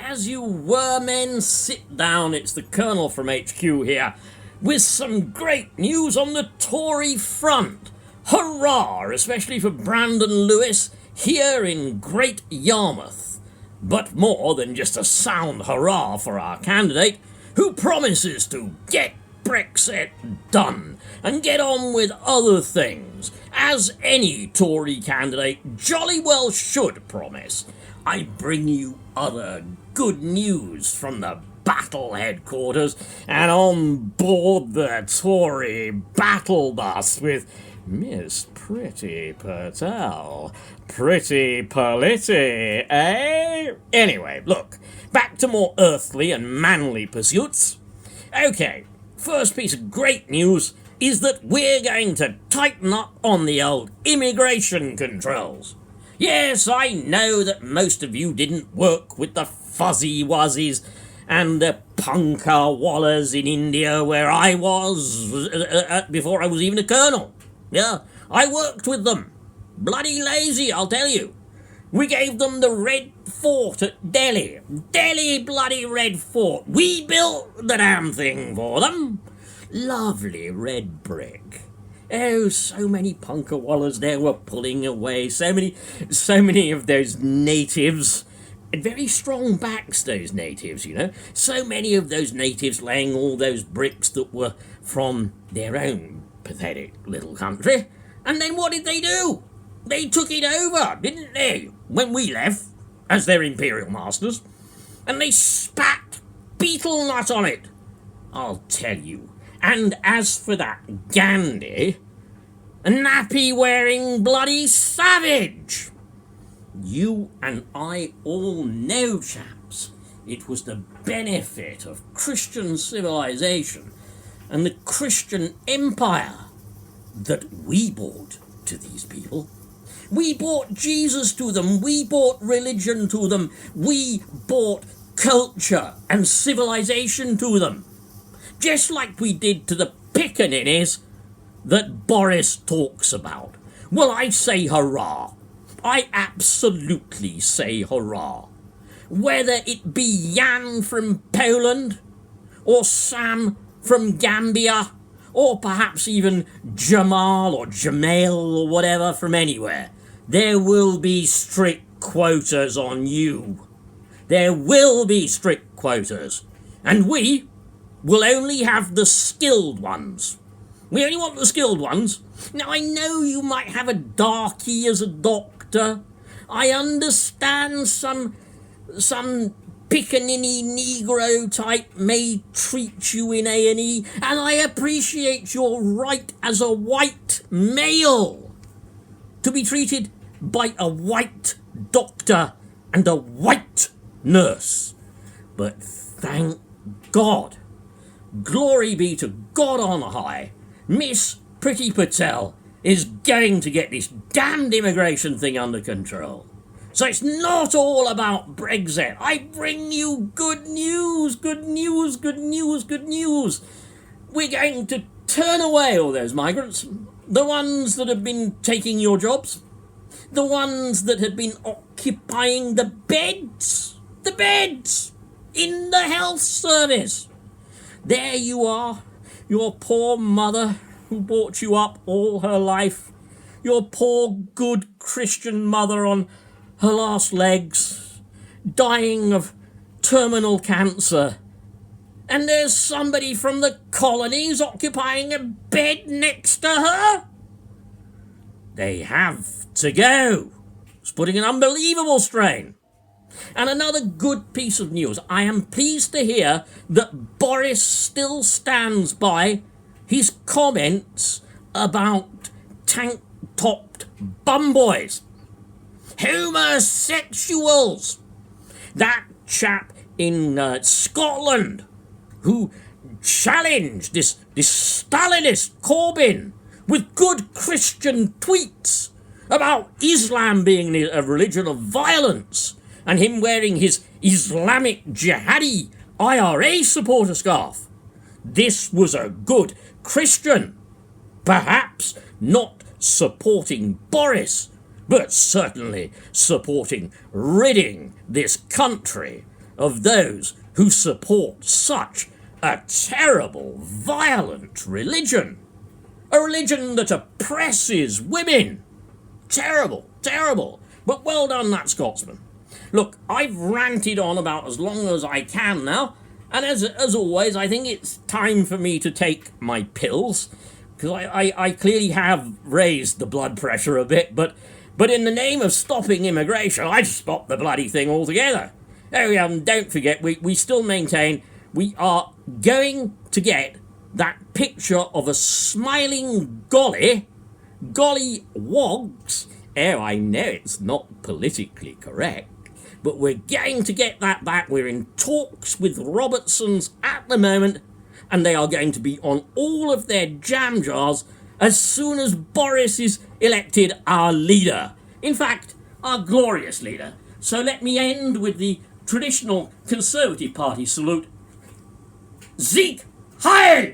as you were men, sit down. It's the Colonel from HQ here, with some great news on the Tory front. Hurrah, especially for Brandon Lewis here in Great Yarmouth. But more than just a sound hurrah for our candidate, who promises to get Brexit done and get on with other things, as any Tory candidate jolly well should promise. I bring you other good news from the battle headquarters and on board the Tory battle bus with Miss Pretty Patel. Pretty Polity, eh? Anyway, look, back to more earthly and manly pursuits. Okay, first piece of great news is that we're going to tighten up on the old immigration controls. Yes, I know that most of you didn't work with the fuzzy wuzzies and the punka wallers in India where I was before I was even a colonel. Yeah, I worked with them. Bloody lazy, I'll tell you. We gave them the Red Fort at Delhi. Delhi bloody Red Fort. We built the damn thing for them. Lovely red brick. Oh, so many punka wallers there were pulling away. So many of those natives. Very strong backs, those natives, you know. So many of those natives laying all those bricks that were from their own pathetic little country. And then what did they do? They took it over, didn't they, when we left, as their imperial masters? And they spat beetle nut on it, I'll tell you. And as for that Gandhi, a nappy-wearing bloody savage. You and I all know, chaps, it was the benefit of Christian civilization and the Christian empire that we brought to these people. We brought Jesus to them. We brought religion to them. We brought culture and civilization to them. Just like we did to the pickaninnies that Boris talks about. Well, I say hurrah. I absolutely say hurrah. Whether it be Jan from Poland, or Sam from Gambia, or perhaps even Jamal or Jamail or whatever from anywhere, there will be strict quotas on you. There will be strict quotas. And we will only have the skilled ones. We only want the skilled ones. Now, I know you might have a darkie as a doctor. I understand some pickaninny Negro type may treat you in A&E, and I appreciate your right as a white male to be treated by a white doctor and a white nurse. But thank God, glory be to God on high, Miss Pretty Patel is going to get this damned immigration thing under control. So it's not all about Brexit. I bring you good news, good news, good news, good news. We're going to turn away all those migrants, the ones that have been taking your jobs, the ones that have been occupying the beds in the health service. There you are, your poor mother who brought you up all her life, your poor good Christian mother on her last legs, dying of terminal cancer. And there's somebody from the colonies occupying a bed next to her. They have to go. It's putting an unbelievable strain. And another good piece of news. I am pleased to hear that Boris still stands by his comments about tank-topped bumboys. Homosexuals. That chap in Scotland who challenged this Stalinist Corbyn with good Christian tweets about Islam being a religion of violence and him wearing his Islamic jihadi IRA supporter scarf. This was a good Christian, perhaps not supporting Boris, but certainly supporting ridding this country of those who support such a terrible, violent religion. A religion that oppresses women. Terrible, terrible. But well done, that Scotsman. Look, I've ranted on about as long as I can now, and as always, I think it's time for me to take my pills, because I clearly have raised the blood pressure a bit, but in the name of stopping immigration, I'd stop the bloody thing altogether. Oh, don't forget, we still maintain we are going to get that picture of a smiling Golly wogs. Oh, I know it's not politically correct, but we're going to get that back. We're in talks with Robertsons at the moment, and they are going to be on all of their jam jars as soon as Boris is elected our leader. In fact, our glorious leader. So let me end with the traditional Conservative Party salute. Sieg Heil!